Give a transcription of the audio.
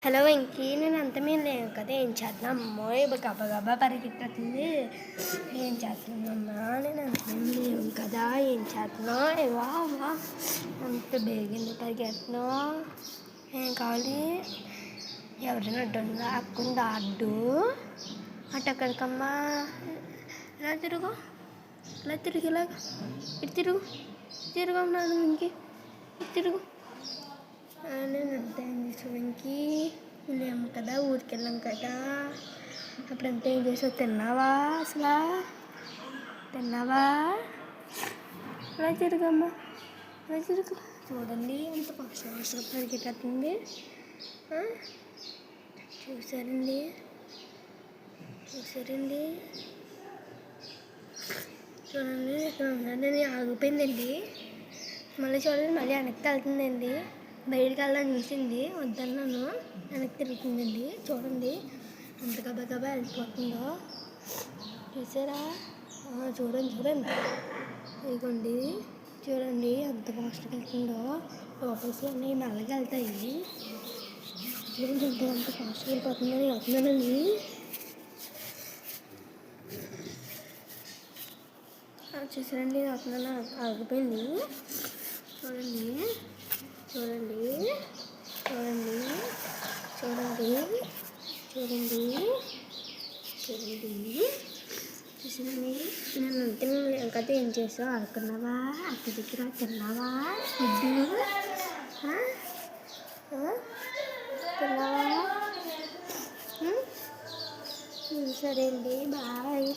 Hello Venky, నేను అంతమేం లేను కదా. ఏం చేద్దాం అమ్మోయ్, గబగబా పరిగెత్తుతుంది. ఏం చేస్తున్నామ్మా, నేను అంతమేం లేవు కదా. ఏం చేస్తున్నావు? వా వా అంత బేగింది పరిగెడుతున్నావు. ఏం కావాలి? ఎవరైనా అడ్డుందా? అక్కుందా అడ్డు? అటు ఎక్కడికమ్మా? ఇలా తిరుగు, ఇలా తిరుగు, ఇలాగ ఇటు తిరుగు, తిరుగమ్మా వెంకీ, ఇటు తిరుగు. నేను అంతా ఏం చేసావు వెంకీ? లేము కదా, ఊరికి వెళ్ళాం కదా. అప్పుడంతా ఏం చేసావు? తిన్నావా? అసలు తిన్నావా? అలా తిరుగమ్మా, అలా తిరుగు. చూడండి అంత ఫాస్ట్గా పరిగెట్టేస్తుంది. చూసారండి, చూసారండి, చూడండి ఇక్కడ ఉన్నదండి, ఆగిపోయిందండి. మళ్ళీ చూడండి, మళ్ళీ వెనక్కి వెళ్తుందండి. బయటికి వెళ్ళాలని చూసింది, వద్దన్నాను, వెనక్కి తిరుగుతుందండి. చూడండి ఎంత గబగబా వెళ్ళిపోతుందో. చూసారా? చూడండి చూడండి, ఇదిగోండి చూడండి ఎంత ఫాస్ట్గా వెళ్తుందో. లోపలికి అన్నీ నల్లగా వెళ్తాయి. చూడండి ఎంత ఫాస్ట్గా వెళ్ళిపోతుందని వెళ్తున్నానండి. చూసారండి, వెళ్తున్నాను, ఆగిపోయింది. చూడండి చూడండి చూడండి చూడండి చూడండి చూడండి చూసానండి. నేను అంతే కదా. ఏం చేసావు? ఆడుకున్నావా? అక్క దగ్గర తిన్నావా? ఫుడ్డు తిన్నావా? సరే అండి, బాయ్.